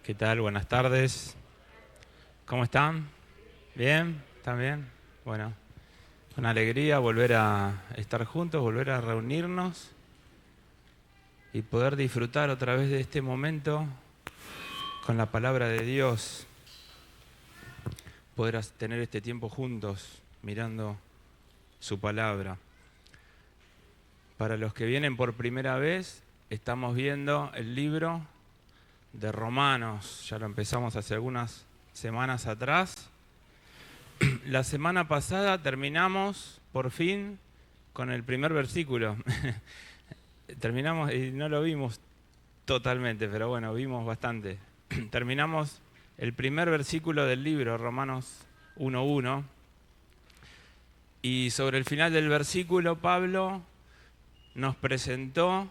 ¿Qué tal? Buenas tardes. ¿Cómo están? ¿Bien? ¿Están bien? Bueno, una alegría volver a estar juntos, volver a reunirnos y poder disfrutar otra vez de este momento con la palabra de Dios. Poder tener este tiempo juntos, mirando su palabra. Para los que vienen por primera vez, estamos viendo el libro de Romanos. Ya lo empezamos hace algunas semanas atrás. La semana pasada terminamos, por fin, con el primer versículo. Terminamos y no lo vimos totalmente, pero bueno, vimos bastante. Terminamos el primer versículo del libro, Romanos 1:1. Y sobre el final del versículo, Pablo nos presentó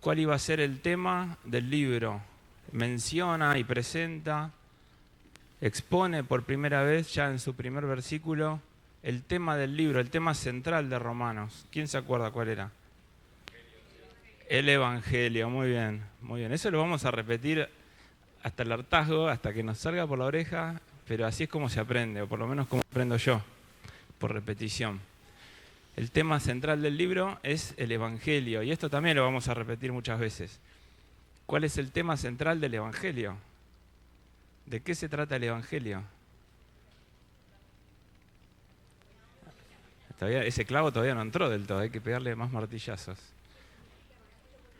cuál iba a ser el tema del libro. Menciona y presenta, expone por primera vez, ya en su primer versículo, el tema del libro, el tema central de Romanos. ¿Quién se acuerda cuál era? El Evangelio, muy bien, muy bien. Eso lo vamos a repetir hasta el hartazgo, hasta que nos salga por la oreja, pero así es como se aprende, o por lo menos como aprendo yo, por repetición. El tema central del libro es el Evangelio, y esto también lo vamos a repetir muchas veces. ¿Cuál es el tema central del Evangelio? ¿De qué se trata el Evangelio? Ese clavo todavía no entró del todo, hay que pegarle más martillazos.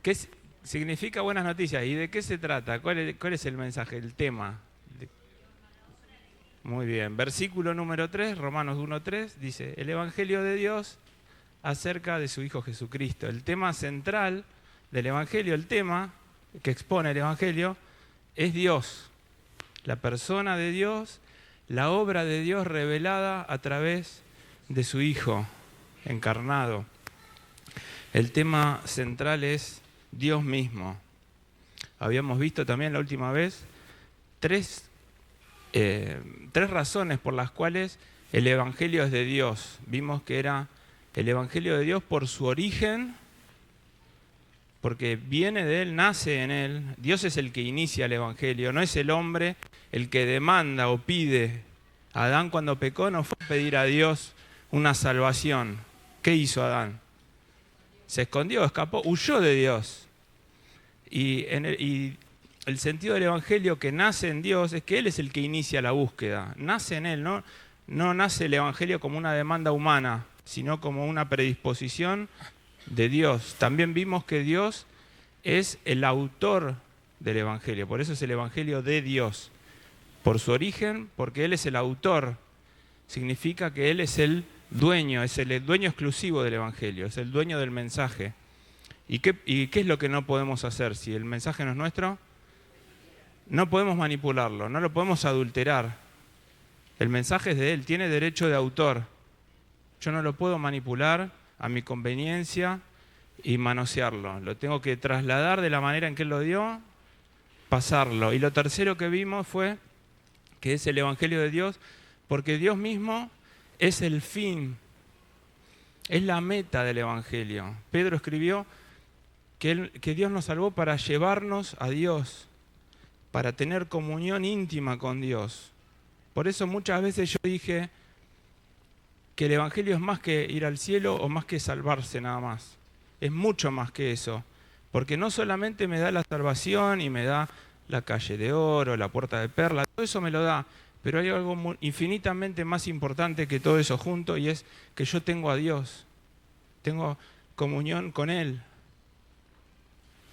¿Qué significa buenas noticias? ¿Y de qué se trata? ¿Cuál es el mensaje, el tema? Muy bien, versículo número 3, Romanos 1:3, dice, el Evangelio de Dios acerca de su Hijo Jesucristo. El tema central del Evangelio, el tema que expone el Evangelio, es Dios, la persona de Dios, la obra de Dios revelada a través de su Hijo encarnado. El tema central es Dios mismo. Habíamos visto también la última vez tres razones por las cuales el Evangelio es de Dios. Vimos que era el Evangelio de Dios por su origen, porque viene de Él, nace en Él. Dios es el que inicia el Evangelio, no es el hombre el que demanda o pide. Adán cuando pecó no fue a pedir a Dios una salvación. ¿Qué hizo Adán? Se escondió, escapó, huyó de Dios. Y el sentido del Evangelio que nace en Dios es que Él es el que inicia la búsqueda. Nace en Él, no nace el Evangelio como una demanda humana, sino como una predisposición de Dios. También vimos que Dios es el autor del Evangelio, por eso es el Evangelio de Dios. Por su origen, porque Él es el autor, significa que Él es el dueño, es el dueño exclusivo del Evangelio, es el dueño del mensaje. ¿Y qué es lo que no podemos hacer si el mensaje no es nuestro? No podemos manipularlo, no lo podemos adulterar. El mensaje es de Él, tiene derecho de autor. Yo no lo puedo manipular a mi conveniencia y manosearlo. Lo tengo que trasladar de la manera en que Él lo dio, pasarlo. Y lo tercero que vimos fue que es el Evangelio de Dios, porque Dios mismo es el fin, es la meta del Evangelio. Pedro escribió que Dios nos salvó para llevarnos a Dios, para tener comunión íntima con Dios. Por eso muchas veces yo dije que el Evangelio es más que ir al cielo o más que salvarse nada más. Es mucho más que eso, porque no solamente me da la salvación y me da la calle de oro, la puerta de perla, todo eso me lo da, pero hay algo infinitamente más importante que todo eso junto, y es que yo tengo a Dios, tengo comunión con Él.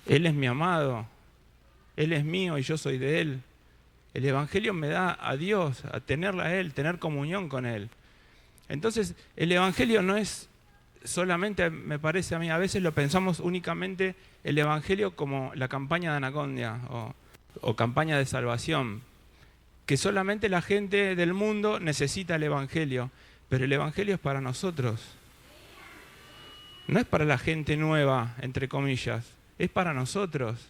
Él es mi amado, Él es mío y yo soy de Él. El Evangelio me da a Dios, a tenerla a Él, tener comunión con Él. Entonces, el Evangelio no es solamente, me parece a mí, a veces lo pensamos únicamente el Evangelio como la campaña de Anacondia o campaña de salvación, que solamente la gente del mundo necesita el Evangelio, pero el Evangelio es para nosotros. No es para la gente nueva, entre comillas, es para nosotros,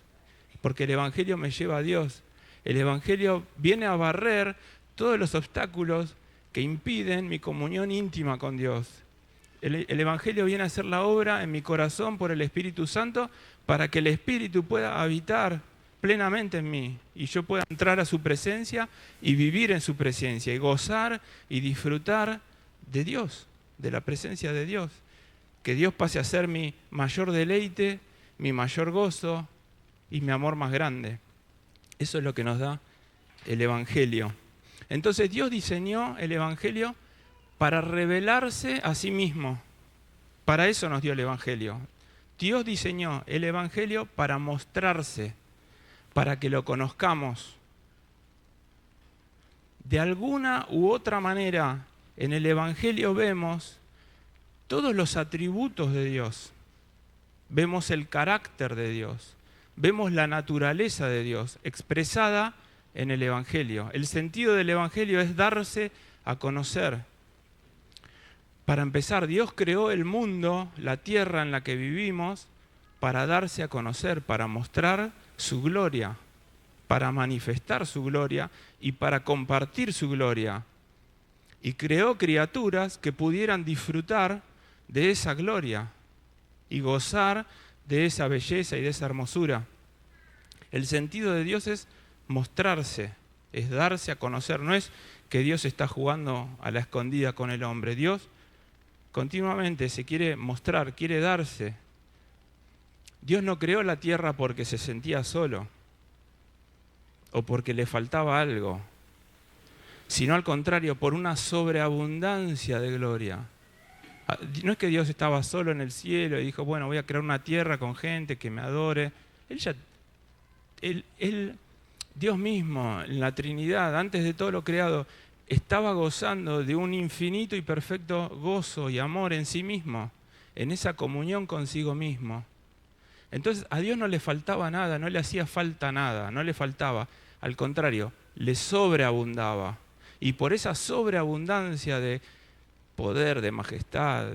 porque el Evangelio me lleva a Dios. El Evangelio viene a barrer todos los obstáculos que impiden mi comunión íntima con Dios. El Evangelio viene a hacer la obra en mi corazón por el Espíritu Santo para que el Espíritu pueda habitar plenamente en mí y yo pueda entrar a su presencia y vivir en su presencia y gozar y disfrutar de Dios, de la presencia de Dios. Que Dios pase a ser mi mayor deleite, mi mayor gozo y mi amor más grande. Eso es lo que nos da el Evangelio. Entonces Dios diseñó el Evangelio para revelarse a sí mismo. Para eso nos dio el Evangelio. Dios diseñó el Evangelio para mostrarse, para que lo conozcamos. De alguna u otra manera, en el Evangelio vemos todos los atributos de Dios. Vemos el carácter de Dios. Vemos la naturaleza de Dios expresada en el Evangelio. El sentido del Evangelio es darse a conocer. Para empezar, Dios creó el mundo, la tierra en la que vivimos, para darse a conocer, para mostrar su gloria, para manifestar su gloria y para compartir su gloria. Y creó criaturas que pudieran disfrutar de esa gloria y gozar de esa belleza y de esa hermosura. El sentido de Dios es mostrarse, es darse a conocer. No es que Dios está jugando a la escondida con el hombre. Dios continuamente se quiere mostrar, quiere darse. Dios no creó la tierra porque se sentía solo o porque le faltaba algo, sino al contrario, por una sobreabundancia de gloria. No es que Dios estaba solo en el cielo y dijo, bueno, voy a crear una tierra con gente que me adore. Dios mismo, en la Trinidad, antes de todo lo creado, estaba gozando de un infinito y perfecto gozo y amor en sí mismo, en esa comunión consigo mismo. Entonces a Dios no le faltaba nada, no le hacía falta nada, no le faltaba. Al contrario, le sobreabundaba. Y por esa sobreabundancia de poder, de majestad,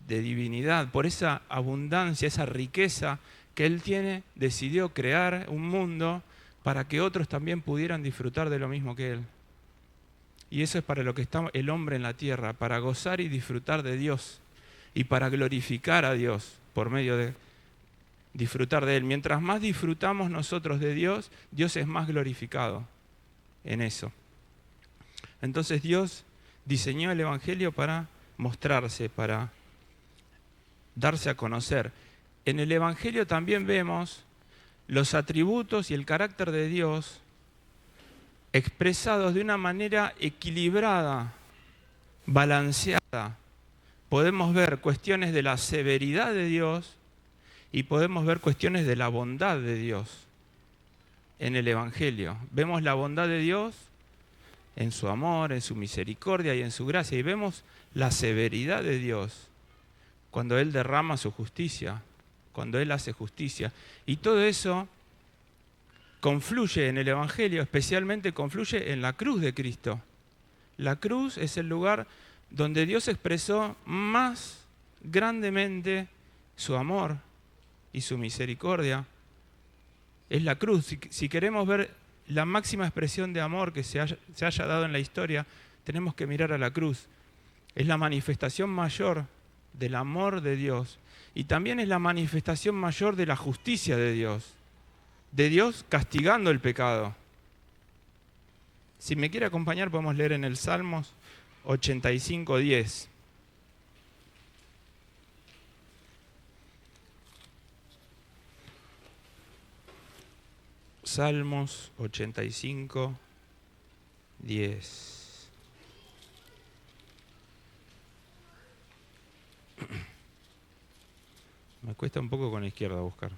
de divinidad, por esa abundancia, esa riqueza que Él tiene, decidió crear un mundo para que otros también pudieran disfrutar de lo mismo que Él. Y eso es para lo que está el hombre en la tierra, para gozar y disfrutar de Dios y para glorificar a Dios por medio de disfrutar de Él. Mientras más disfrutamos nosotros de Dios, Dios es más glorificado en eso. Entonces Dios diseñó el Evangelio para mostrarse, para darse a conocer. En el Evangelio también vemos los atributos y el carácter de Dios expresados de una manera equilibrada, balanceada. Podemos ver cuestiones de la severidad de Dios y podemos ver cuestiones de la bondad de Dios en el Evangelio. Vemos la bondad de Dios en su amor, en su misericordia y en su gracia. Y vemos la severidad de Dios cuando Él derrama su justicia, cuando Él hace justicia. Y todo eso confluye en el Evangelio, especialmente confluye en la cruz de Cristo. La cruz es el lugar donde Dios expresó más grandemente su amor y su misericordia. Es la cruz. Si queremos ver la máxima expresión de amor que se haya dado en la historia, tenemos que mirar a la cruz. Es la manifestación mayor del amor de Dios y también es la manifestación mayor de la justicia de Dios castigando el pecado. Si me quiere acompañar, podemos leer en el Salmos 85:10. Salmos 85:10. Me cuesta un poco con la izquierda buscar.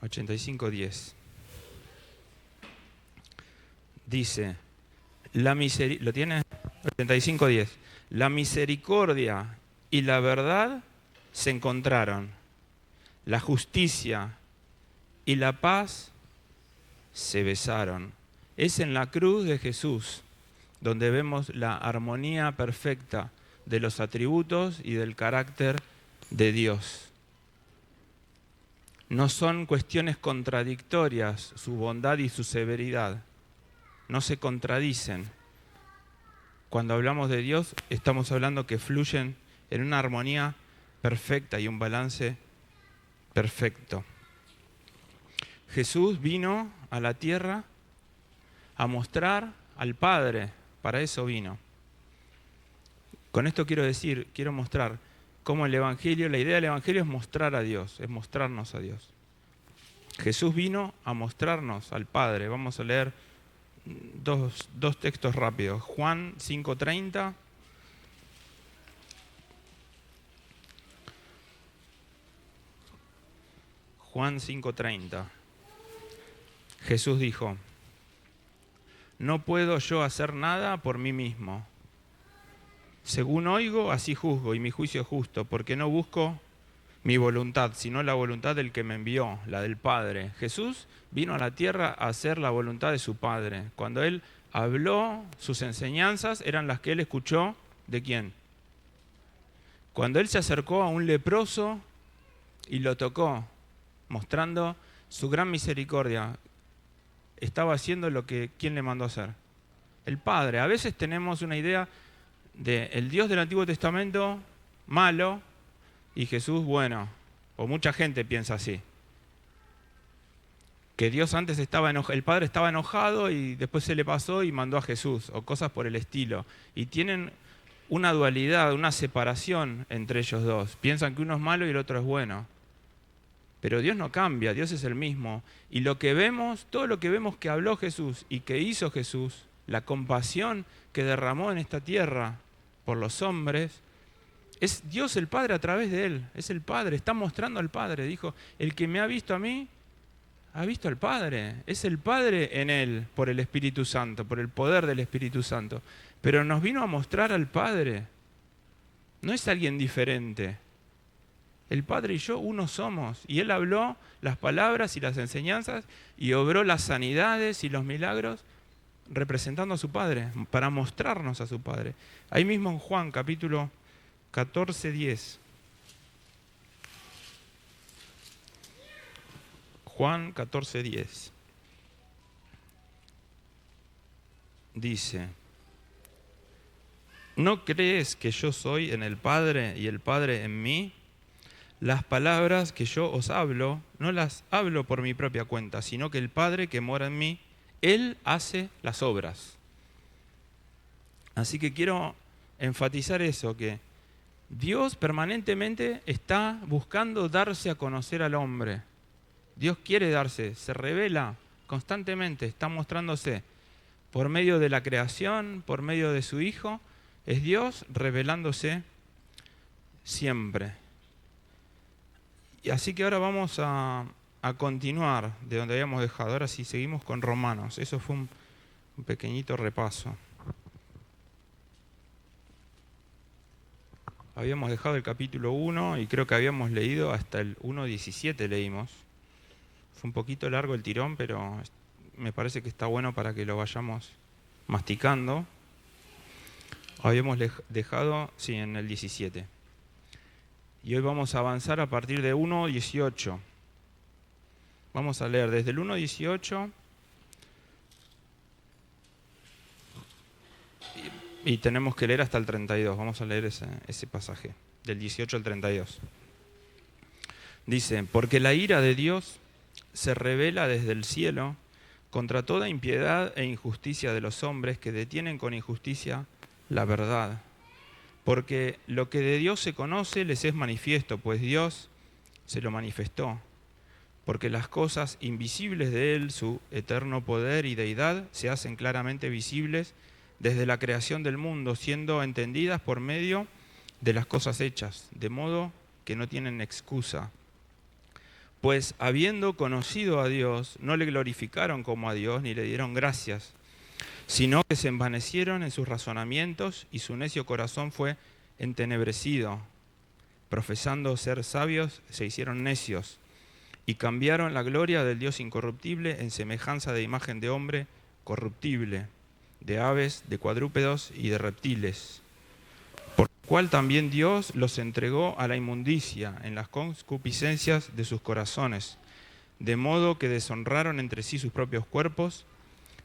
85:10. Dice, ¿lo tiene? 85:10. La misericordia y la verdad se encontraron. La justicia y la paz se besaron. Es en la cruz de Jesús donde vemos la armonía perfecta de los atributos y del carácter de Dios. No son cuestiones contradictorias su bondad y su severidad. No se contradicen. Cuando hablamos de Dios, estamos hablando que fluyen en una armonía perfecta y un balance perfecto. Jesús vino a la tierra a mostrar al Padre, para eso vino. Con esto quiero mostrar cómo el Evangelio, la idea del Evangelio es mostrar a Dios, es mostrarnos a Dios. Jesús vino a mostrarnos al Padre. Vamos a leer dos textos rápidos. Juan 5:30. Juan 5:30. Jesús dijo: no puedo yo hacer nada por mí mismo. Según oigo, así juzgo, y mi juicio es justo, porque no busco mi voluntad, sino la voluntad del que me envió, la del Padre. Jesús vino a la tierra a hacer la voluntad de su Padre. Cuando Él habló, sus enseñanzas eran las que Él escuchó, ¿de quién? Cuando Él se acercó a un leproso y lo tocó, mostrando su gran misericordia, estaba haciendo lo que ¿quién le mandó a hacer? El Padre. A veces tenemos una idea de el Dios del Antiguo Testamento malo y Jesús bueno, o mucha gente piensa así, que Dios antes estaba enojado, el Padre estaba enojado y después se le pasó y mandó a Jesús, o cosas por el estilo, y tienen una dualidad, una separación entre ellos dos, piensan que uno es malo y el otro es bueno, pero Dios no cambia, Dios es el mismo, y lo que vemos, todo lo que vemos que habló Jesús y que hizo Jesús, la compasión que derramó en esta tierra por los hombres, es Dios el Padre a través de Él, es el Padre, está mostrando al Padre. Dijo, el que me ha visto a mí, ha visto al Padre. Es el Padre en Él, por el Espíritu Santo, por el poder del Espíritu Santo. Pero nos vino a mostrar al Padre. No es alguien diferente. El Padre y yo uno somos. Y Él habló las palabras y las enseñanzas y obró las sanidades y los milagros representando a su Padre, para mostrarnos a su Padre. Ahí mismo en Juan capítulo 14:10. Juan 14:10. Dice: ¿no crees que yo soy en el Padre y el Padre en mí? Las palabras que yo os hablo, no las hablo por mi propia cuenta, sino que el Padre que mora en mí, Él hace las obras. Así que quiero enfatizar eso, que Dios permanentemente está buscando darse a conocer al hombre. Dios quiere darse, se revela constantemente, está mostrándose por medio de la creación, por medio de su Hijo. Es Dios revelándose siempre. Y así que ahora vamos a continuar de donde habíamos dejado. Ahora sí, seguimos con Romanos. Eso fue un pequeñito repaso. Habíamos dejado el capítulo 1 y creo que habíamos leído hasta el 1:17 leímos. Fue un poquito largo el tirón, pero me parece que está bueno para que lo vayamos masticando. Habíamos dejado, sí, en el 17. Y hoy vamos a avanzar a partir de 1:18. Vamos a leer desde el 1:18 y tenemos que leer hasta el 32. Vamos a leer ese pasaje, del 18 al 32. Dice: porque la ira de Dios se revela desde el cielo contra toda impiedad e injusticia de los hombres que detienen con injusticia la verdad. Porque lo que de Dios se conoce les es manifiesto, pues Dios se lo manifestó. Porque las cosas invisibles de Él, su eterno poder y deidad, se hacen claramente visibles desde la creación del mundo, siendo entendidas por medio de las cosas hechas, de modo que no tienen excusa. Pues habiendo conocido a Dios, no le glorificaron como a Dios ni le dieron gracias, sino que se envanecieron en sus razonamientos y su necio corazón fue entenebrecido. Profesando ser sabios, se hicieron necios y cambiaron la gloria del Dios incorruptible en semejanza de imagen de hombre corruptible, de aves, de cuadrúpedos y de reptiles. Por lo cual también Dios los entregó a la inmundicia en las concupiscencias de sus corazones, de modo que deshonraron entre sí sus propios cuerpos,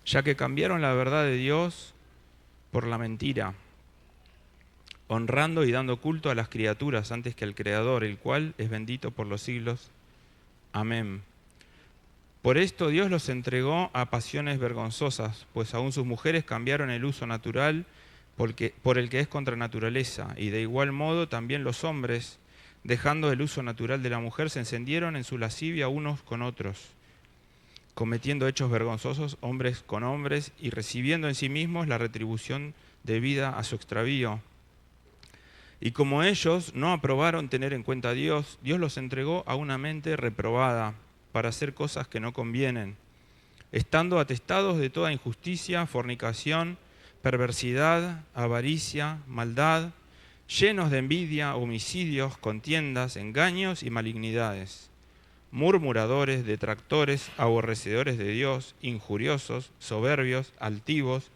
ya que cambiaron la verdad de Dios por la mentira, honrando y dando culto a las criaturas antes que al Creador, el cual es bendito por los siglos. Amén. Por esto Dios los entregó a pasiones vergonzosas, pues aún sus mujeres cambiaron el uso natural por el que es contra naturaleza, y de igual modo también los hombres, dejando el uso natural de la mujer, se encendieron en su lascivia unos con otros, cometiendo hechos vergonzosos hombres con hombres y recibiendo en sí mismos la retribución debida a su extravío. Y como ellos no aprobaron tener en cuenta a Dios, Dios los entregó a una mente reprobada para hacer cosas que no convienen, estando atestados de toda injusticia, fornicación, perversidad, avaricia, maldad, llenos de envidia, homicidios, contiendas, engaños y malignidades, murmuradores, detractores, aborrecedores de Dios, injuriosos, soberbios, altivos,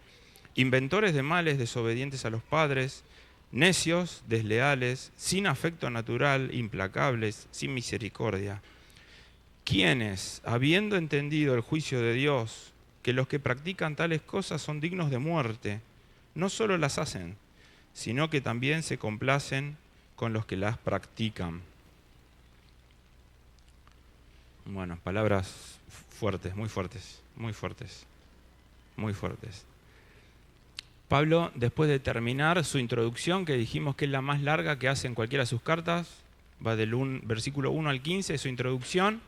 inventores de males, desobedientes a los padres, necios, desleales, sin afecto natural, implacables, sin misericordia, quienes, habiendo entendido el juicio de Dios, que los que practican tales cosas son dignos de muerte, no solo las hacen, sino que también se complacen con los que las practican. Bueno, palabras fuertes, muy fuertes, muy fuertes, muy fuertes. Pablo, después de terminar su introducción, que dijimos que es la más larga que hace en cualquiera de sus cartas, va del versículo 1 al 15, su introducción.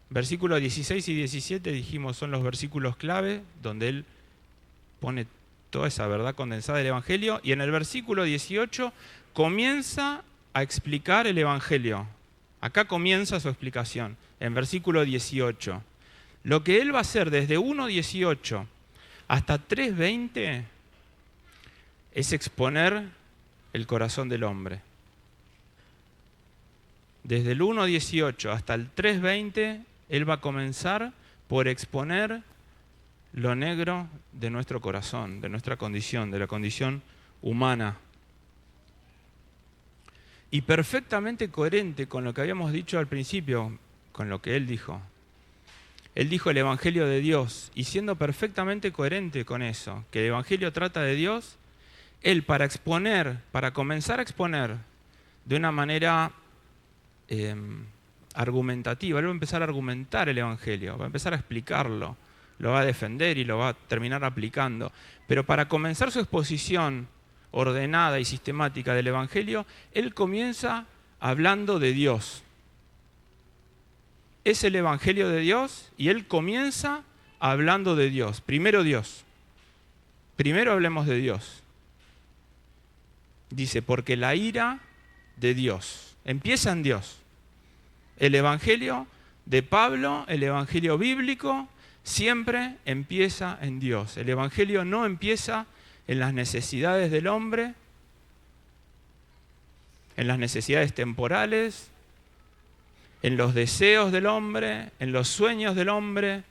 Versículos 16 y 17 dijimos son los versículos clave, donde él pone toda esa verdad condensada del Evangelio, y en el versículo 18 comienza a explicar el Evangelio. Acá comienza su explicación, en versículo 18. Lo que él va a hacer desde 1.18 hasta 3.20 es exponer el corazón del hombre. Desde el 1.18 hasta el 3.20, él va a comenzar por exponer lo negro de nuestro corazón, de nuestra condición, de la condición humana. Y perfectamente coherente con lo que habíamos dicho al principio, con lo que él dijo. Él dijo el Evangelio de Dios, y siendo perfectamente coherente con eso, que el Evangelio trata de Dios, él para comenzar a exponer de una manera argumentativa, él va a empezar a argumentar el Evangelio, va a empezar a explicarlo, lo va a defender y lo va a terminar aplicando. Pero para comenzar su exposición ordenada y sistemática del Evangelio, él comienza hablando de Dios. Es el Evangelio de Dios y él comienza hablando de Dios. Primero Dios. Primero hablemos de Dios. Dice, porque la ira de Dios empieza en Dios. El Evangelio de Pablo, el Evangelio bíblico, siempre empieza en Dios. El Evangelio no empieza en las necesidades del hombre, en las necesidades temporales, en los deseos del hombre, en los sueños del hombre.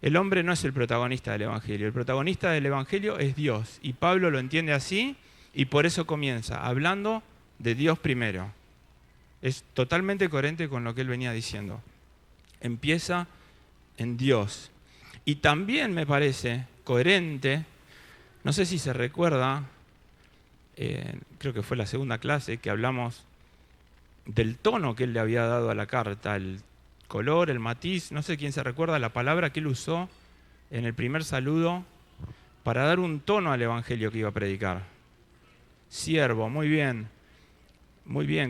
El hombre no es el protagonista del Evangelio. El protagonista del Evangelio es Dios. Y Pablo lo entiende así y por eso comienza hablando de Dios primero. Es totalmente coherente con lo que él venía diciendo. Empieza en Dios. Y también me parece coherente, no sé si se recuerda, creo que fue la segunda clase que hablamos del tono que él le había dado a la carta, el color, el matiz, no sé quién se recuerda la palabra que él usó en el primer saludo para dar un tono al Evangelio que iba a predicar. Siervo, muy bien,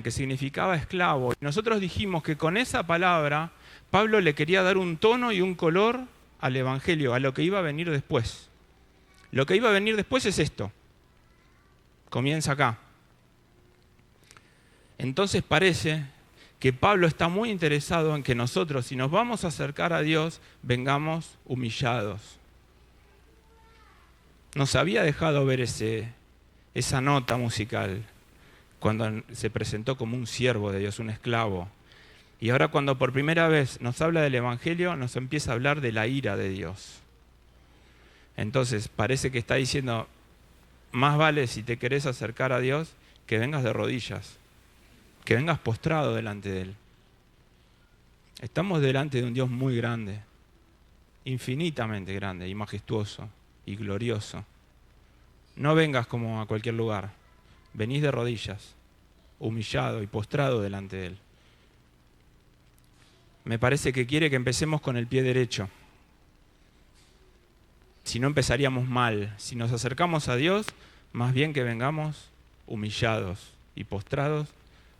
que significaba esclavo. Nosotros dijimos que con esa palabra Pablo le quería dar un tono y un color al Evangelio, a lo que iba a venir después. Lo que iba a venir después es esto. Comienza acá. Entonces parece que Pablo está muy interesado en que nosotros, si nos vamos a acercar a Dios, vengamos humillados. Nos había dejado ver esa nota musical cuando se presentó como un siervo de Dios, un esclavo. Y ahora cuando por primera vez nos habla del Evangelio, nos empieza a hablar de la ira de Dios. Entonces parece que está diciendo, más vale si te querés acercar a Dios, que vengas de rodillas, que vengas postrado delante de Él. Estamos delante de un Dios muy grande, infinitamente grande y majestuoso y glorioso. No vengas como a cualquier lugar, venís de rodillas, humillado y postrado delante de Él. me parece que quiere que empecemos con el pie derecho. Si no, empezaríamos mal. Si nos acercamos a Dios, más bien que vengamos humillados y postrados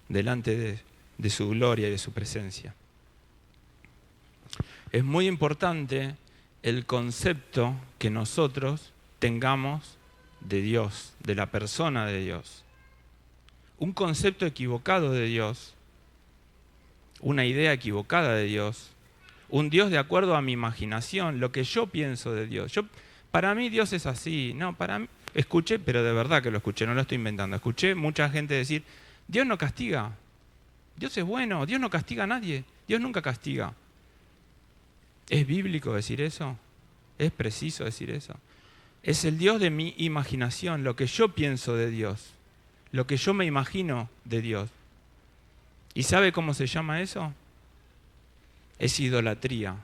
delante de su gloria y de su presencia. Es muy importante el concepto que nosotros tengamos de Dios, de la persona de Dios. Un concepto equivocado de Dios, una idea equivocada de Dios, un Dios de acuerdo a mi imaginación, lo que yo pienso de Dios. Para mí Dios es así. No, para mí, escuché, pero de verdad que lo escuché, no lo estoy inventando. Escuché mucha gente decir, Dios no castiga, Dios es bueno, Dios no castiga a nadie, Dios nunca castiga. ¿Es bíblico decir eso? ¿Es preciso decir eso? Es el Dios de mi imaginación, lo que yo pienso de Dios, lo que yo me imagino de Dios. ¿Y sabe cómo se llama eso? Es idolatría.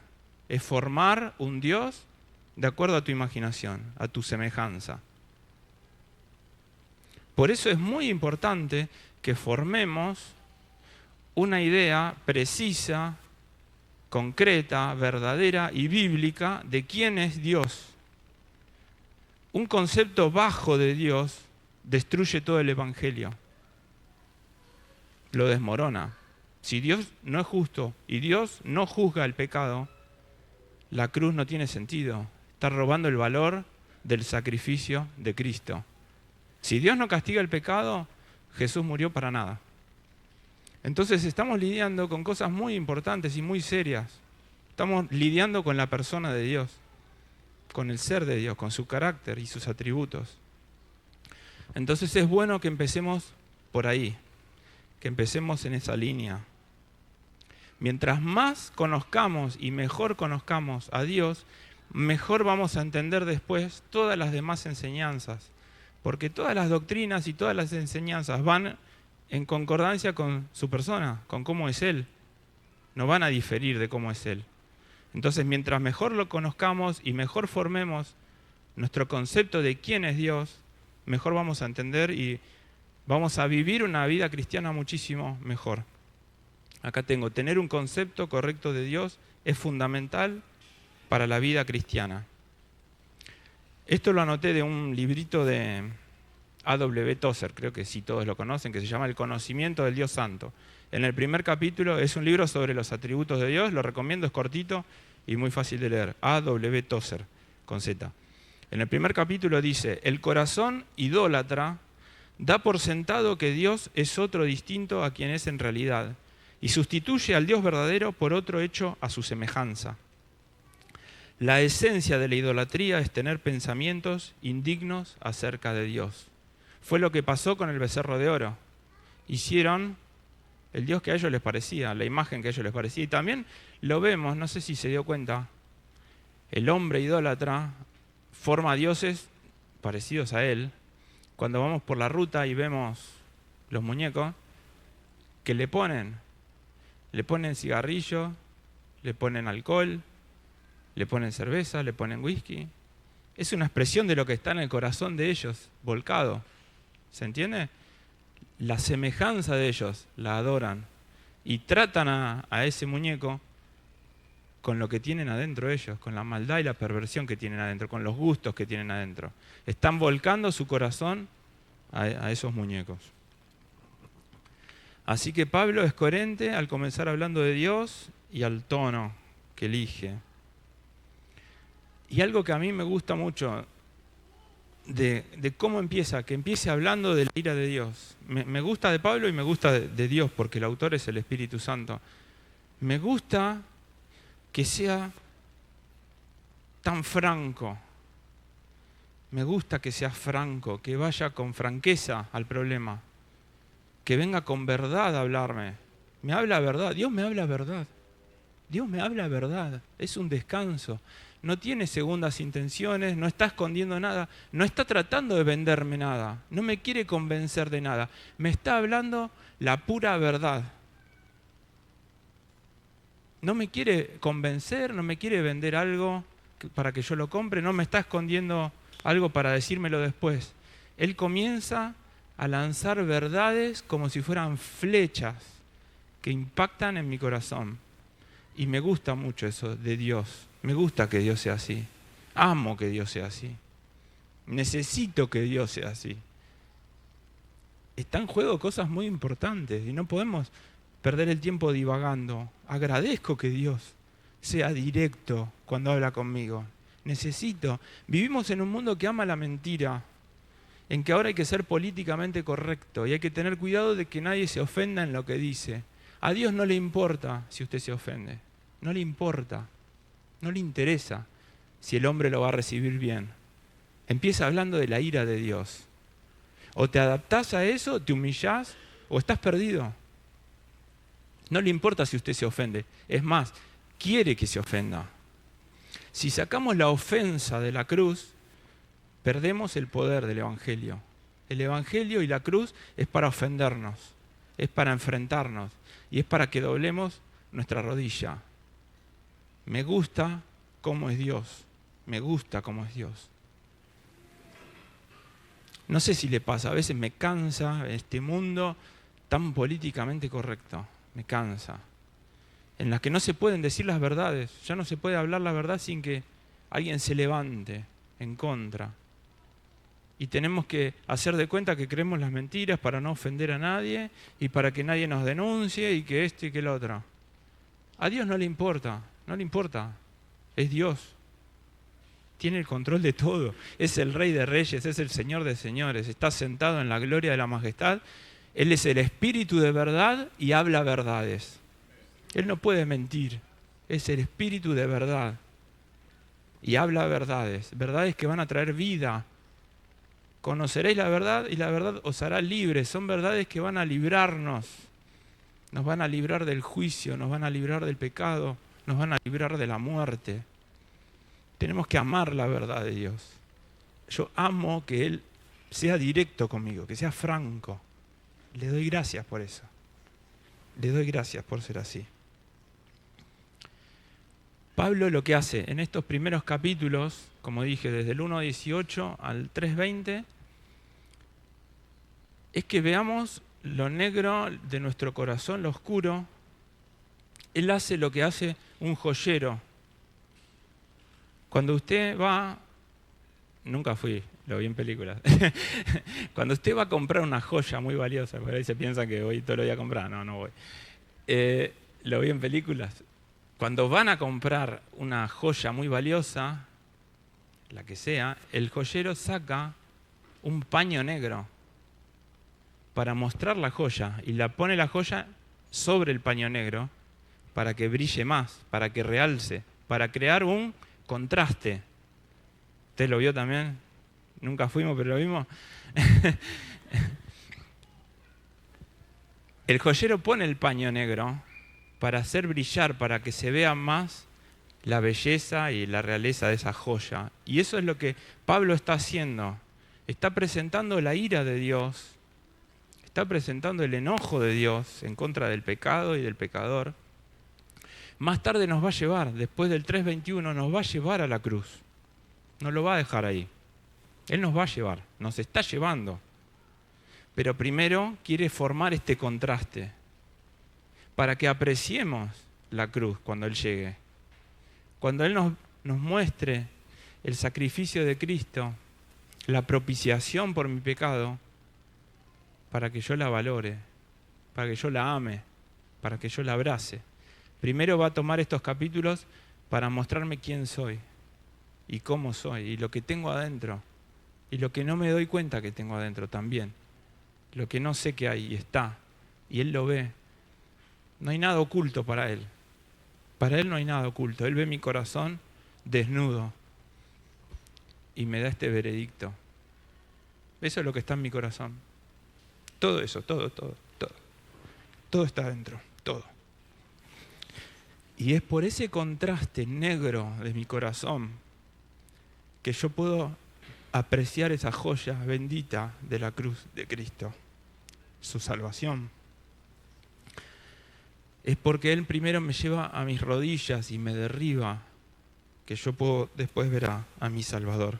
Es formar un Dios de acuerdo a tu imaginación, a tu semejanza. Por eso es muy importante que formemos una idea precisa, concreta, verdadera y bíblica de quién es Dios. Un concepto bajo de Dios destruye todo el Evangelio. Lo desmorona. Si Dios no es justo y Dios no juzga el pecado, la cruz no tiene sentido. Está robando el valor del sacrificio de Cristo. Si Dios no castiga el pecado, Jesús murió para nada. Entonces estamos lidiando con cosas muy importantes y muy serias. Estamos lidiando con la persona de Dios, con el ser de Dios, con su carácter y sus atributos. Entonces es bueno que empecemos por ahí, que empecemos en esa línea. Mientras más conozcamos y mejor conozcamos a Dios, mejor vamos a entender después todas las demás enseñanzas. Porque todas las doctrinas y todas las enseñanzas van en concordancia con su persona, con cómo es Él. No van a diferir de cómo es Él. Entonces, mientras mejor lo conozcamos y mejor formemos nuestro concepto de quién es Dios, mejor vamos a entender y vamos a vivir una vida cristiana muchísimo mejor. Acá tengo, tener un concepto correcto de Dios es fundamental para la vida cristiana. Esto lo anoté de un librito de A.W. Tozer, creo que sí todos lo conocen, que se llama El conocimiento del Dios Santo. En el primer capítulo es un libro sobre los atributos de Dios, lo recomiendo, es cortito y muy fácil de leer. A.W. Tozer, con Z. En el primer capítulo dice, el corazón idólatra da por sentado que Dios es otro distinto a quien es en realidad y sustituye al Dios verdadero por otro hecho a su semejanza. La esencia de la idolatría es tener pensamientos indignos acerca de Dios. Fue lo que pasó con el becerro de oro. Hicieron el Dios que a ellos les parecía, la imagen que a ellos les parecía. Y también lo vemos, no sé si se dio cuenta, el hombre idólatra forma dioses parecidos a él. Cuando vamos por la ruta y vemos los muñecos, que le ponen cigarrillo, le ponen alcohol, le ponen cerveza, le ponen whisky. Es una expresión de lo que está en el corazón de ellos, volcado. ¿Se entiende? La semejanza de ellos la adoran y tratan a ese muñeco con lo que tienen adentro ellos, con la maldad y la perversión que tienen adentro, con los gustos que tienen adentro. Están volcando su corazón a esos muñecos. Así que Pablo es coherente al comenzar hablando de Dios y al tono que elige. Y algo que a mí me gusta mucho de cómo empieza, que empiece hablando de la ira de Dios. Me gusta de Pablo y me gusta de Dios, porque el autor es el Espíritu Santo. Me gusta que sea tan franco. Me gusta que sea franco, que vaya con franqueza al problema. Que venga con verdad a hablarme. Me habla verdad, Dios me habla verdad. Dios me habla verdad, es un descanso. No tiene segundas intenciones, no está escondiendo nada, no está tratando de venderme nada, no me quiere convencer de nada. Me está hablando la pura verdad. No me quiere convencer, no me quiere vender algo para que yo lo compre, no me está escondiendo algo para decírmelo después. Él comienza a lanzar verdades como si fueran flechas que impactan en mi corazón. Y me gusta mucho eso de Dios. Me gusta que Dios sea así. Amo que Dios sea así. Necesito que Dios sea así. Está en juego cosas muy importantes y no podemos perder el tiempo divagando. Agradezco que Dios sea directo cuando habla conmigo. Necesito. Vivimos en un mundo que ama la mentira, en que ahora hay que ser políticamente correcto y hay que tener cuidado de que nadie se ofenda en lo que dice. A Dios no le importa si usted se ofende. No le importa. No le interesa si el hombre lo va a recibir bien. Empieza hablando de la ira de Dios. O te adaptás a eso, te humillás, o estás perdido. No le importa si usted se ofende. Es más, quiere que se ofenda. Si sacamos la ofensa de la cruz, perdemos el poder del Evangelio. El Evangelio y la cruz es para ofendernos, es para enfrentarnos y es para que doblemos nuestra rodilla. Me gusta cómo es Dios. Me gusta cómo es Dios. No sé si le pasa, a veces me cansa este mundo tan políticamente correcto. Me cansa. En las que no se pueden decir las verdades. Ya no se puede hablar la verdad sin que alguien se levante en contra. Y tenemos que hacer de cuenta que creemos las mentiras para no ofender a nadie y para que nadie nos denuncie y que esto y que lo otro. A Dios no le importa, no le importa. Es Dios. Tiene el control de todo. Es el Rey de Reyes, es el Señor de Señores. Está sentado en la gloria de la majestad. Él es el Espíritu de verdad y habla verdades. Él no puede mentir. Es el Espíritu de verdad. Y habla verdades. Verdades que van a traer vida. Conoceréis la verdad y la verdad os hará libres. Son verdades que van a librarnos. Nos van a librar del juicio, nos van a librar del pecado, nos van a librar de la muerte. Tenemos que amar la verdad de Dios. Yo amo que Él sea directo conmigo, que sea franco. Le doy gracias por eso. Le doy gracias por ser así. Pablo lo que hace en estos primeros capítulos, como dije, desde el 1.18 al 3.20, es que veamos lo negro de nuestro corazón, lo oscuro. Él hace lo que hace un joyero. Cuando usted va, nunca fui, lo vi en películas. Cuando usted va a comprar una joya muy valiosa, por ahí se piensa que voy todo el día a comprar, no voy. Lo vi en películas. Cuando van a comprar una joya muy valiosa, la que sea, el joyero saca un paño negro para mostrar la joya y la pone la joya sobre el paño negro para que brille más, para que realce, para crear un contraste. ¿Usted lo vio también? Nunca fuimos, pero lo vimos. El joyero pone el paño negro para hacer brillar, para que se vea más la belleza y la realeza de esa joya. Y eso es lo que Pablo está haciendo. Está presentando la ira de Dios, está presentando el enojo de Dios en contra del pecado y del pecador. Más tarde nos va a llevar, después del 3.21, nos va a llevar a la cruz. No lo va a dejar ahí. Él nos va a llevar, nos está llevando. Pero primero quiere formar este contraste para que apreciemos la cruz cuando Él llegue. Cuando Él nos muestre el sacrificio de Cristo, la propiciación por mi pecado, para que yo la valore, para que yo la ame, para que yo la abrace. Primero va a tomar estos capítulos para mostrarme quién soy y cómo soy y lo que tengo adentro y lo que no me doy cuenta que tengo adentro también. Lo que no sé que hay y está y Él lo ve. No hay nada oculto para Él. Para Él no hay nada oculto. Él ve mi corazón desnudo y me da este veredicto. Eso es lo que está en mi corazón. Todo eso, todo. Todo está adentro, todo. Y es por ese contraste negro de mi corazón que yo puedo apreciar esa joya bendita de la cruz de Cristo, su salvación. Es porque Él primero me lleva a mis rodillas y me derriba, que yo puedo después ver a mi Salvador.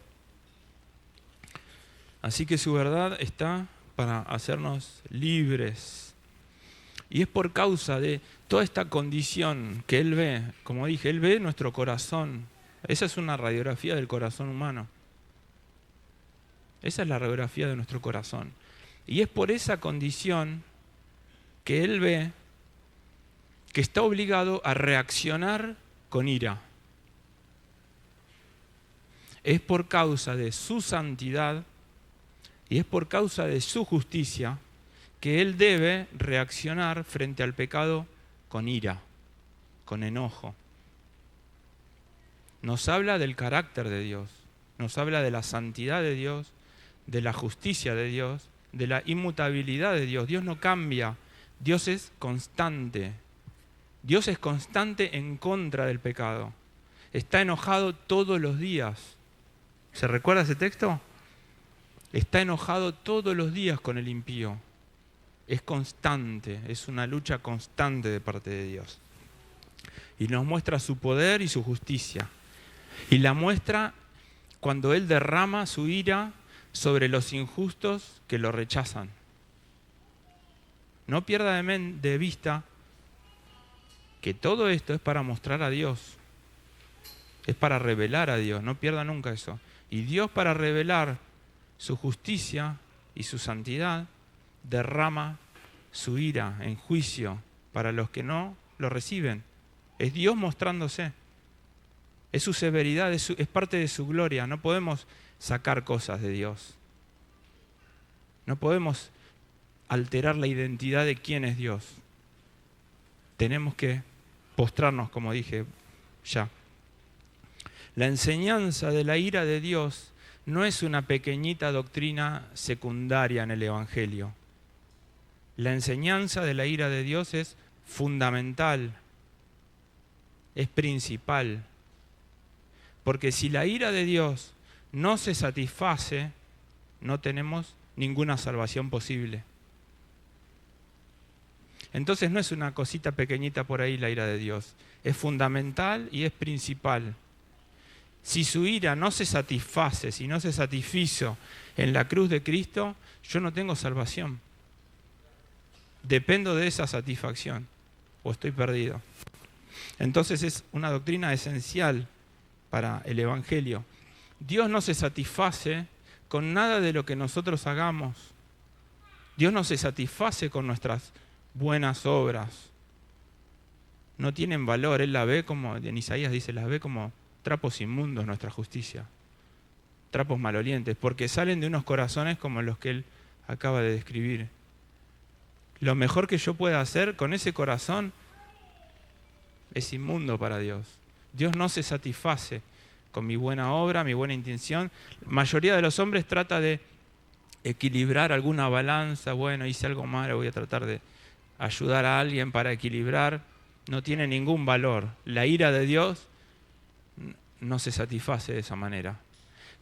Así que su verdad está para hacernos libres. Y es por causa de toda esta condición que Él ve. Como dije, Él ve nuestro corazón. Esa es una radiografía del corazón humano. Esa es la radiografía de nuestro corazón. Y es por esa condición que Él ve que está obligado a reaccionar con ira. Es por causa de su santidad y es por causa de su justicia que Él debe reaccionar frente al pecado con ira, con enojo. Nos habla del carácter de Dios, nos habla de la santidad de Dios, de la justicia de Dios, de la inmutabilidad de Dios. Dios no cambia, Dios es constante. Dios es constante en contra del pecado. Está enojado todos los días. ¿Se recuerda ese texto? Está enojado todos los días con el impío. Es constante, es una lucha constante de parte de Dios. Y nos muestra su poder y su justicia. Y la muestra cuando Él derrama su ira sobre los injustos que lo rechazan. No pierda de vista que todo esto es para mostrar a Dios. Es para revelar a Dios, no pierda nunca eso. Y Dios, para revelar su justicia y su santidad, derrama su ira en juicio para los que no lo reciben. Es Dios mostrándose. Es su severidad, es parte de su gloria. No podemos sacar cosas de Dios. No podemos alterar la identidad de quién es Dios. Tenemos que postrarnos, como dije ya. La enseñanza de la ira de Dios no es una pequeñita doctrina secundaria en el Evangelio. La enseñanza de la ira de Dios es fundamental, es principal. Porque si la ira de Dios no se satisface, no tenemos ninguna salvación posible. Entonces no es una cosita pequeñita por ahí la ira de Dios. Es fundamental y es principal. Si su ira no se satisface, si no se satisfizo en la cruz de Cristo, yo no tengo salvación. Dependo de esa satisfacción o estoy perdido. Entonces es una doctrina esencial para el Evangelio. Dios no se satisface con nada de lo que nosotros hagamos. Dios no se satisface con nuestras buenas obras. No tienen valor. Él la ve como, en Isaías dice, las ve como trapos inmundos nuestra justicia. Trapos malolientes, porque salen de unos corazones como los que Él acaba de describir. Lo mejor que yo pueda hacer con ese corazón es inmundo para Dios. Dios no se satisface con mi buena obra, mi buena intención. La mayoría de los hombres trata de equilibrar alguna balanza. Bueno, hice algo malo, voy a tratar de ayudar a alguien para equilibrar. No tiene ningún valor. La ira de Dios no se satisface de esa manera.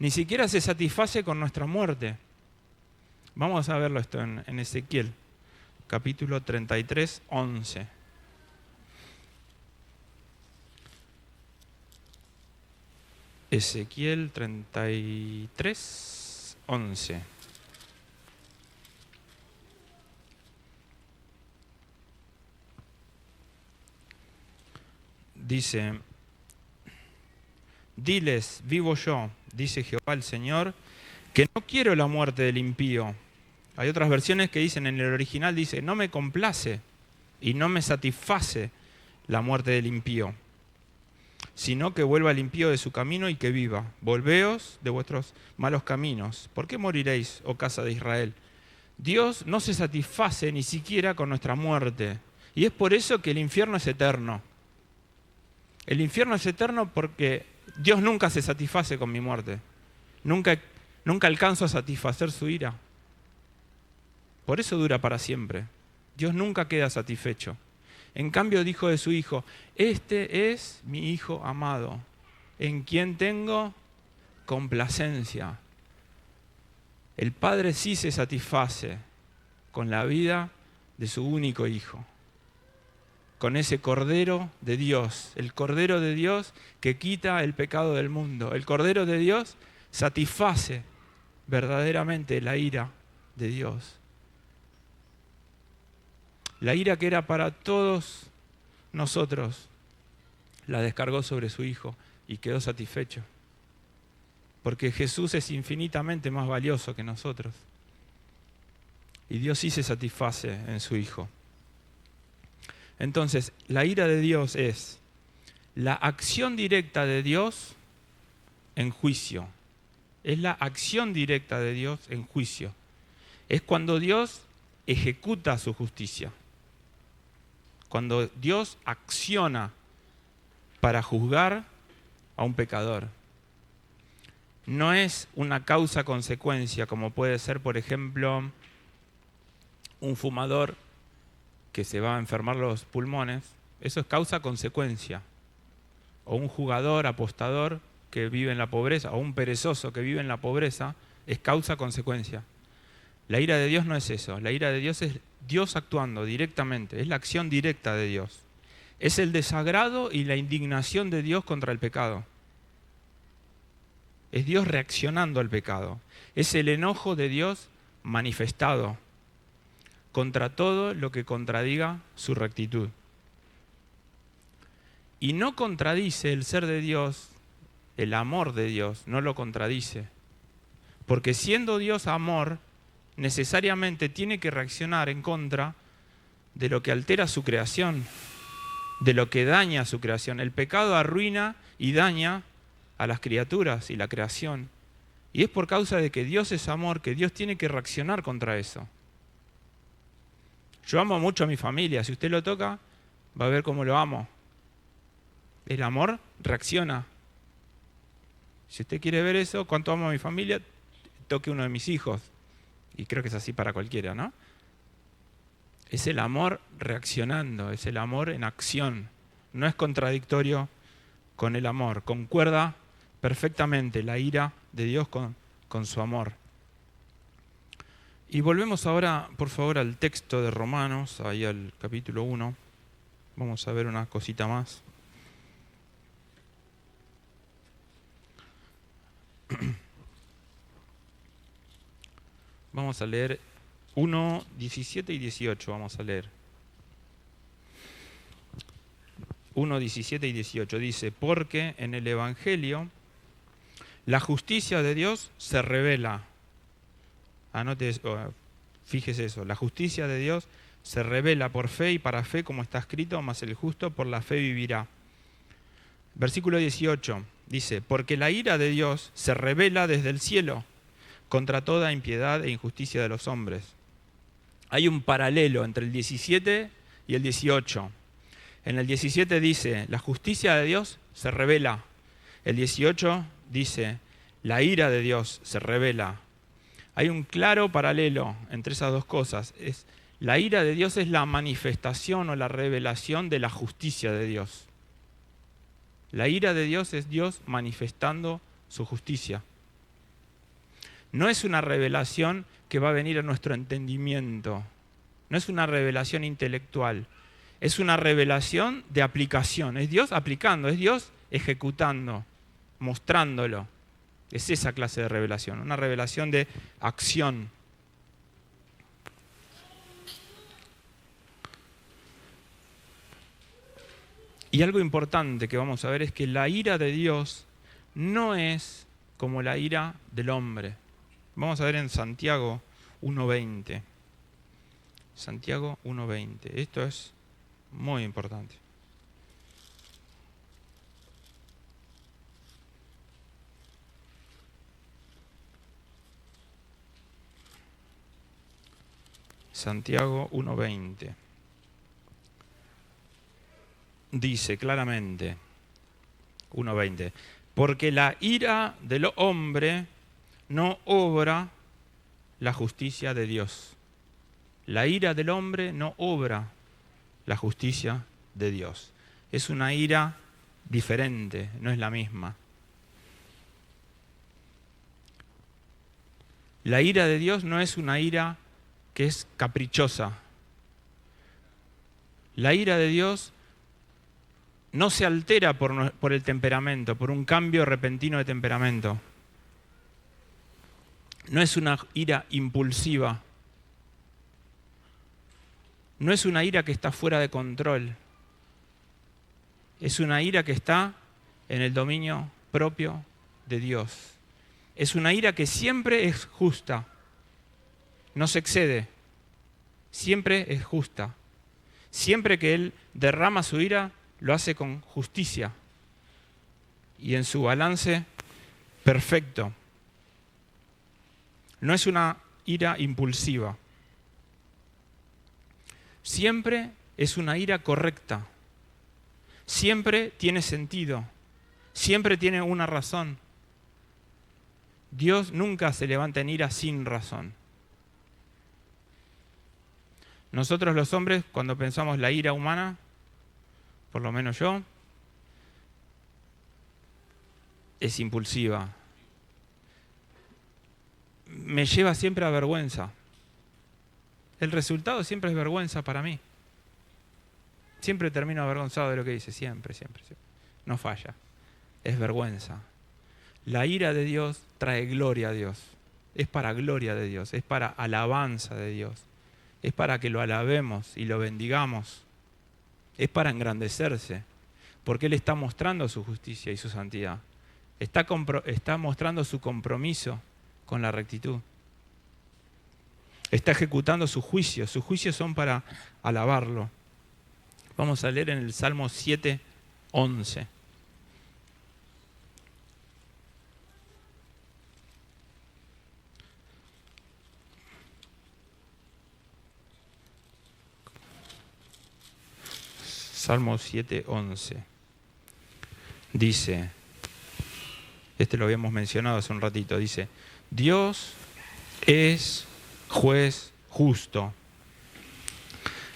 Ni siquiera se satisface con nuestra muerte. Vamos a verlo esto en Ezequiel, capítulo 33, 11. Ezequiel 33, 11. Dice: diles, vivo yo, dice Jehová el Señor, que no quiero la muerte del impío. Hay otras versiones que dicen, en el original dice, no me complace y no me satisface la muerte del impío, sino que vuelva el impío de su camino y que viva. Volveos de vuestros malos caminos. ¿Por qué moriréis, oh casa de Israel? Dios no se satisface ni siquiera con nuestra muerte. Y es por eso que el infierno es eterno. El infierno es eterno porque Dios nunca se satisface con mi muerte. Nunca alcanzo a satisfacer su ira. Por eso dura para siempre. Dios nunca queda satisfecho. En cambio dijo de su Hijo, este es mi Hijo amado, en quien tengo complacencia. El Padre sí se satisface con la vida de su único Hijo, con ese Cordero de Dios, el Cordero de Dios que quita el pecado del mundo. El Cordero de Dios satisface verdaderamente la ira de Dios. La ira que era para todos nosotros, la descargó sobre su Hijo y quedó satisfecho. Porque Jesús es infinitamente más valioso que nosotros. Y Dios sí se satisface en su Hijo. Entonces, la ira de Dios es la acción directa de Dios en juicio. Es la acción directa de Dios en juicio. Es cuando Dios ejecuta su justicia. Cuando Dios acciona para juzgar a un pecador. No es una causa-consecuencia, como puede ser, por ejemplo, un fumador que se va a enfermar los pulmones. Eso es causa-consecuencia. O un jugador, apostador que vive en la pobreza, o un perezoso que vive en la pobreza, es causa-consecuencia. La ira de Dios no es eso. La ira de Dios es Dios actuando directamente. Es la acción directa de Dios. Es el desagrado y la indignación de Dios contra el pecado. Es Dios reaccionando al pecado. Es el enojo de Dios manifestado contra todo lo que contradiga su rectitud. Y no contradice el ser de Dios, el amor de Dios, no lo contradice. Porque siendo Dios amor, necesariamente tiene que reaccionar en contra de lo que altera su creación, de lo que daña su creación. El pecado arruina y daña a las criaturas y la creación. Y es por causa de que Dios es amor que Dios tiene que reaccionar contra eso. Yo amo mucho a mi familia. Si usted lo toca, va a ver cómo lo amo. El amor reacciona. Si usted quiere ver eso, cuánto amo a mi familia, toque uno de mis hijos. Y creo que es así para cualquiera, ¿no? Es el amor reaccionando, es el amor en acción. No es contradictorio con el amor. Concuerda perfectamente la ira de Dios con su amor. Y volvemos ahora, por favor, al texto de Romanos, ahí al capítulo 1. Vamos a ver una cosita más. Vamos a leer 1, 17 y 18. Vamos a leer. 1, 17 y 18. Dice, porque en el Evangelio la justicia de Dios se revela. Anote eso, fíjese eso. La justicia de Dios se revela por fe y para fe, como está escrito, mas el justo por la fe vivirá. Versículo 18 dice, porque la ira de Dios se revela desde el cielo contra toda impiedad e injusticia de los hombres. Hay un paralelo entre el 17 y el 18. En el 17 dice, la justicia de Dios se revela. El 18 dice, la ira de Dios se revela. Hay un claro paralelo entre esas dos cosas. La ira de Dios es la manifestación o la revelación de la justicia de Dios. La ira de Dios es Dios manifestando su justicia. No es una revelación que va a venir a nuestro entendimiento. No es una revelación intelectual. Es una revelación de aplicación. Es Dios aplicando, es Dios ejecutando, mostrándolo. Es esa clase de revelación, una revelación de acción. Y algo importante que vamos a ver es que la ira de Dios no es como la ira del hombre. Vamos a ver en Santiago 1:20. Santiago 1:20. Esto es muy importante. Santiago 1:20. Dice claramente, 1:20, porque la ira del hombre no obra la justicia de Dios. La ira del hombre no obra la justicia de Dios. Es una ira diferente, no es la misma. La ira de Dios no es una ira que es caprichosa. La ira de Dios no se altera por el temperamento, por un cambio repentino de temperamento. No es una ira impulsiva. No es una ira que está fuera de control. Es una ira que está en el dominio propio de Dios. Es una ira que siempre es justa. No se excede. Siempre es justa. Siempre que Él derrama su ira, lo hace con justicia y en su balance perfecto. No es una ira impulsiva. Siempre es una ira correcta. Siempre tiene sentido. Siempre tiene una razón. Dios nunca se levanta en ira sin razón. Nosotros los hombres, cuando pensamos la ira humana, por lo menos yo, es impulsiva. Me lleva siempre a vergüenza. El resultado siempre es vergüenza para mí. Siempre termino avergonzado de lo que dice, siempre. No falla. Es vergüenza. La ira de Dios trae gloria a Dios. Es para gloria de Dios, es para alabanza de Dios. Es para que lo alabemos y lo bendigamos. Es para engrandecerse, porque Él está mostrando su justicia y su santidad. Está mostrando su compromiso con la rectitud. Está ejecutando sus juicios. Sus juicios son para alabarlo. Vamos a leer en el Salmo 7:11. Salmo 7:11. Dice, lo habíamos mencionado hace un ratito, dice, Dios es juez justo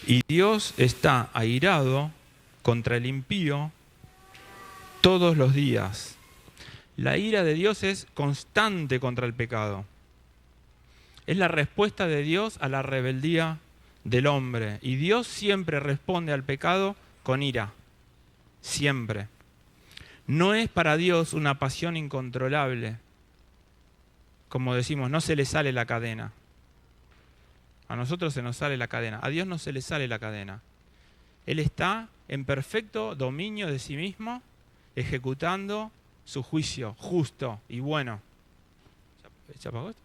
y Dios está airado contra el impío todos los días. La ira de Dios es constante contra el pecado. Es la respuesta de Dios a la rebeldía del hombre. Y Dios siempre responde al pecado con ira. Siempre. No es para Dios una pasión incontrolable. Como decimos, no se le sale la cadena. A nosotros se nos sale la cadena. A Dios no se le sale la cadena. Él está en perfecto dominio de sí mismo, ejecutando su juicio justo y bueno. ¿Se apagó esto?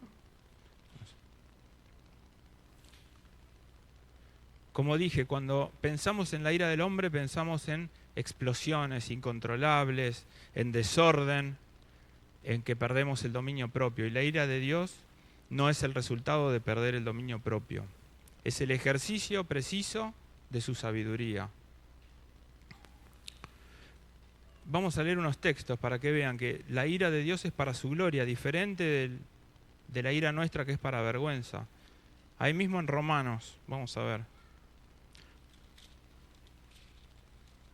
Como dije, cuando pensamos en la ira del hombre, pensamos en explosiones incontrolables, en desorden, en que perdemos el dominio propio. Y la ira de Dios no es el resultado de perder el dominio propio. Es el ejercicio preciso de su sabiduría. Vamos a leer unos textos para que vean que la ira de Dios es para su gloria, diferente de la ira nuestra que es para vergüenza. Ahí mismo en Romanos, vamos a ver.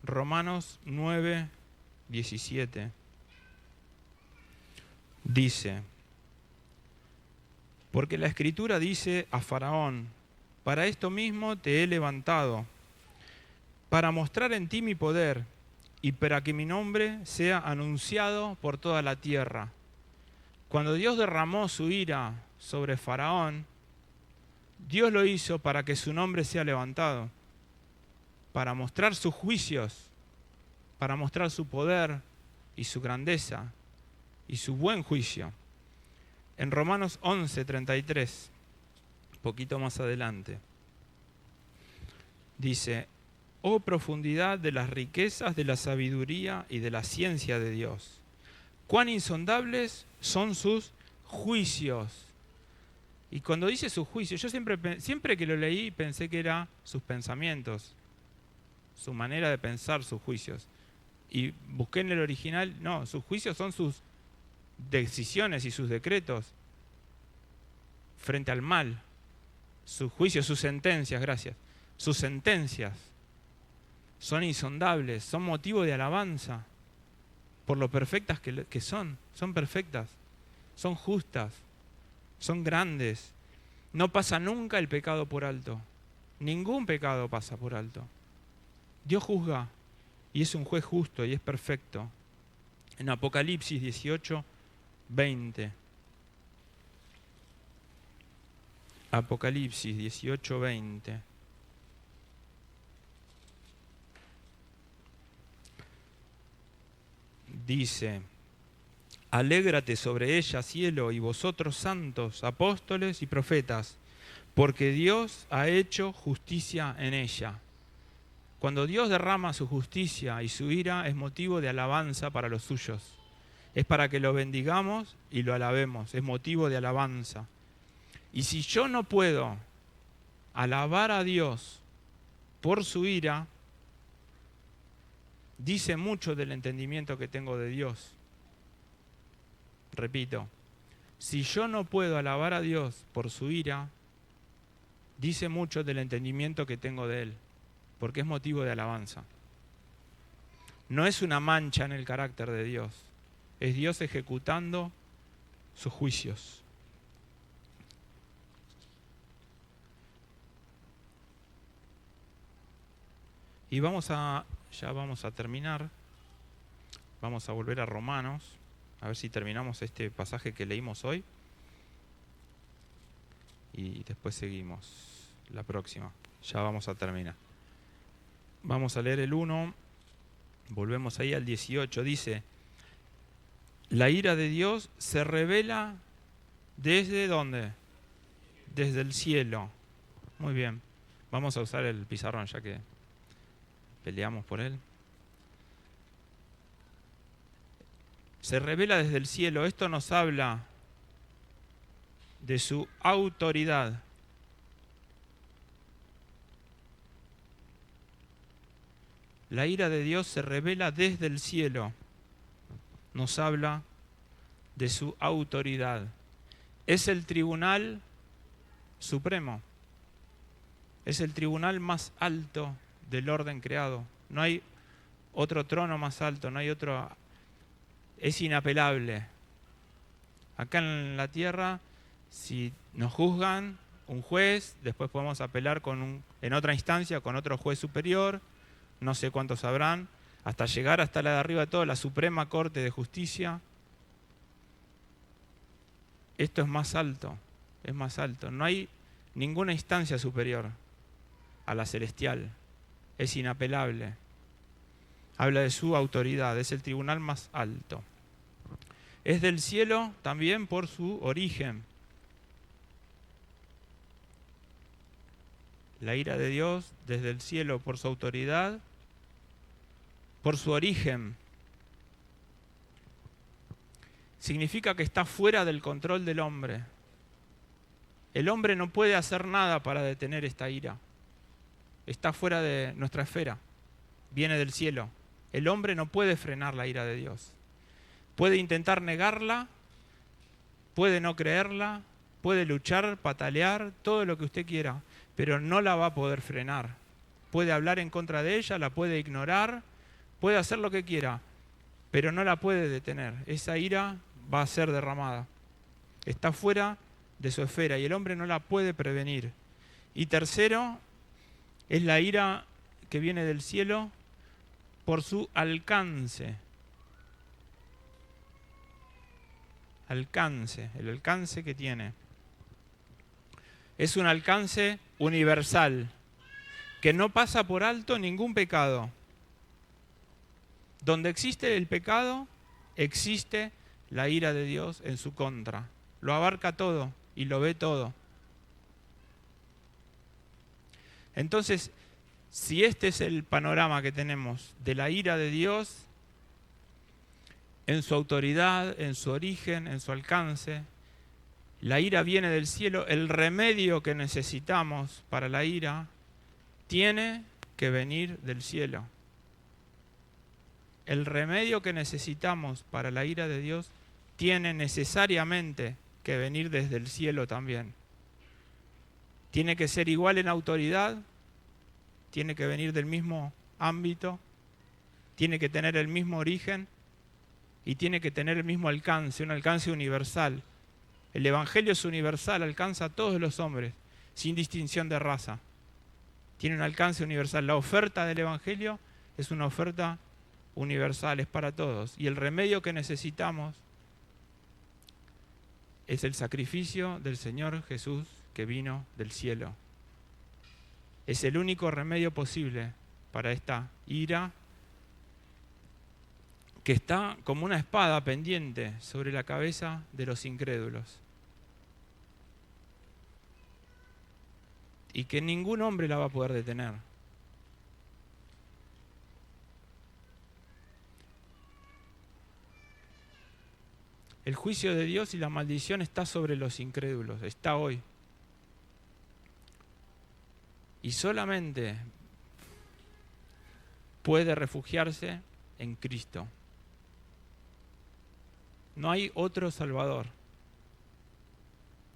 Romanos 9:17 dice, porque la Escritura dice a Faraón, para esto mismo te he levantado, para mostrar en ti mi poder y para que mi nombre sea anunciado por toda la tierra. Cuando Dios derramó su ira sobre Faraón, Dios lo hizo para que su nombre sea levantado, para mostrar sus juicios, para mostrar su poder y su grandeza y su buen juicio. En Romanos 11:33, un poquito más adelante, dice, oh profundidad de las riquezas de la sabiduría y de la ciencia de Dios, cuán insondables son sus juicios. Y cuando dice sus juicios, yo siempre que lo leí pensé que era sus pensamientos, su manera de pensar sus juicios. Y busqué en el original, no, sus juicios son sus decisiones y sus decretos frente al mal. Sus juicios, sus sentencias, gracias. Sus sentencias son insondables, son motivo de alabanza por lo perfectas que son. Son perfectas, son justas, son grandes. No pasa nunca el pecado por alto. Ningún pecado pasa por alto. Dios juzga y es un juez justo y es perfecto. En Apocalipsis 18:20. Apocalipsis 18:20. dice: alégrate sobre ella, cielo, y vosotros santos, apóstoles y profetas, porque Dios ha hecho justicia en ella. Cuando Dios derrama su justicia y su ira, es motivo de alabanza para los suyos. Es para que lo bendigamos y lo alabemos, es motivo de alabanza. Y si yo no puedo alabar a Dios por su ira, dice mucho del entendimiento que tengo de Dios. Repito, si yo no puedo alabar a Dios por su ira, dice mucho del entendimiento que tengo de Él, porque es motivo de alabanza. No es una mancha en el carácter de Dios, es Dios ejecutando sus juicios. Y ya vamos a terminar, vamos a volver a Romanos, a ver si terminamos este pasaje que leímos hoy. Y después seguimos la próxima, ya vamos a terminar. Vamos a leer el 1, volvemos ahí al 18, dice: la ira de Dios se revela ¿desde dónde? Desde el cielo. Muy bien, vamos a usar el pizarrón ya que peleamos por él. Se revela desde el cielo. Esto nos habla de su autoridad. La ira de Dios se revela desde el cielo. Nos habla de su autoridad. Es el tribunal supremo. Es el tribunal más alto del orden creado. No hay otro trono más alto, no hay otro. Es inapelable. Acá en la tierra, si nos juzgan un juez, después podemos apelar en otra instancia con otro juez superior, no sé cuántos habrán, hasta llegar hasta la de arriba de todo, la Suprema Corte de Justicia. Esto es más alto, es más alto. No hay ninguna instancia superior a la celestial. Es inapelable. Habla de su autoridad, es el tribunal más alto. Es del cielo también por su origen. La ira de Dios desde el cielo por su autoridad, por su origen. Significa que está fuera del control del hombre. El hombre no puede hacer nada para detener esta ira. Está fuera de nuestra esfera. Viene del cielo. El hombre no puede frenar la ira de Dios. Puede intentar negarla, puede no creerla, puede luchar, patalear, todo lo que usted quiera, pero no la va a poder frenar. Puede hablar en contra de ella, la puede ignorar, puede hacer lo que quiera, pero no la puede detener. Esa ira va a ser derramada. Está fuera de su esfera y el hombre no la puede prevenir. Y tercero, es la ira que viene del cielo por su alcance. El alcance que tiene. Es un alcance universal, que no pasa por alto ningún pecado. Donde existe el pecado, existe la ira de Dios en su contra. Lo abarca todo y lo ve todo. Entonces, si este es el panorama que tenemos de la ira de Dios, en su autoridad, en su origen, en su alcance, la ira viene del cielo, el remedio que necesitamos para la ira tiene que venir del cielo. El remedio que necesitamos para la ira de Dios tiene necesariamente que venir desde el cielo también. Tiene que ser igual en autoridad, tiene que venir del mismo ámbito, tiene que tener el mismo origen y tiene que tener el mismo alcance, un alcance universal. El Evangelio es universal, alcanza a todos los hombres, sin distinción de raza. Tiene un alcance universal. La oferta del Evangelio es una oferta universal, es para todos. Y el remedio que necesitamos es el sacrificio del Señor Jesús que vino del cielo. Es el único remedio posible para esta ira que está como una espada pendiente sobre la cabeza de los incrédulos. Y que ningún hombre la va a poder detener. El juicio de Dios y la maldición está sobre los incrédulos, está hoy. Y solamente puede refugiarse en Cristo. No hay otro Salvador.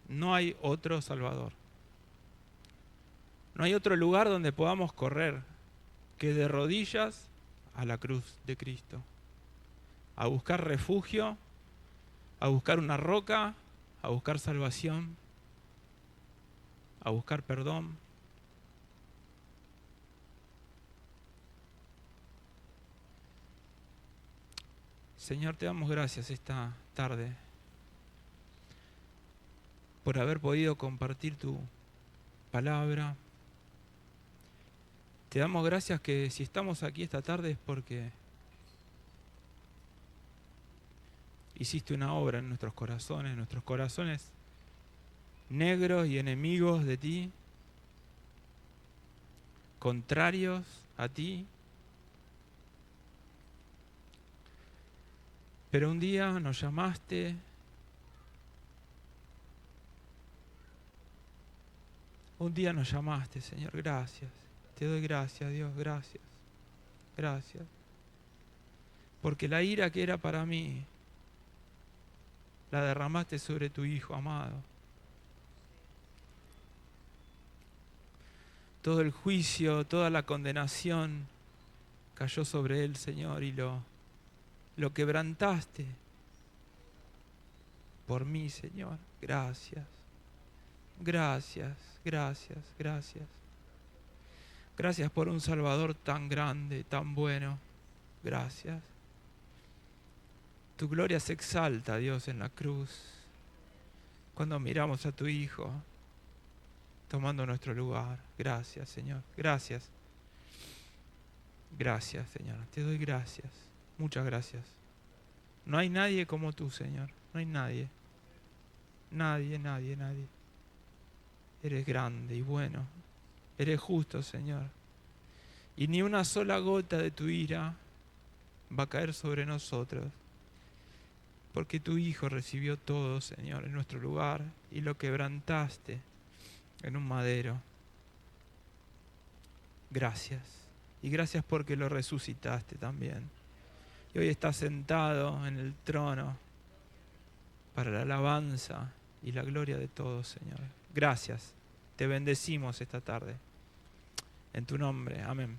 No hay otro Salvador. No hay otro lugar donde podamos correr que de rodillas a la cruz de Cristo. A buscar refugio, a buscar una roca, a buscar salvación, a buscar perdón. Señor, te damos gracias esta tarde por haber podido compartir tu palabra. Te damos gracias que si estamos aquí esta tarde es porque hiciste una obra en nuestros corazones negros y enemigos de ti, contrarios a ti. Pero un día nos llamaste, Señor, gracias. Te doy gracias, Dios, gracias. Gracias. Porque la ira que era para mí, la derramaste sobre tu Hijo amado. Todo el juicio, toda la condenación cayó sobre Él, Señor, y lo quebrantaste por mí, Señor. Gracias. Gracias, gracias, gracias. Gracias por un Salvador tan grande, tan bueno. Gracias. Tu gloria se exalta, Dios, en la cruz. Cuando miramos a tu Hijo tomando nuestro lugar. Gracias, Señor. Gracias. Gracias, Señor. Te doy gracias. Muchas gracias. No hay nadie como tú, Señor. No hay nadie. Nadie, nadie, nadie. Eres grande y bueno. Eres justo, Señor. Y ni una sola gota de tu ira va a caer sobre nosotros. Porque tu Hijo recibió todo, Señor, en nuestro lugar y lo quebrantaste en un madero. Gracias. Y gracias porque lo resucitaste también. Y hoy estás sentado en el trono para la alabanza y la gloria de todos, Señor. Gracias. Te bendecimos esta tarde. En tu nombre. Amén.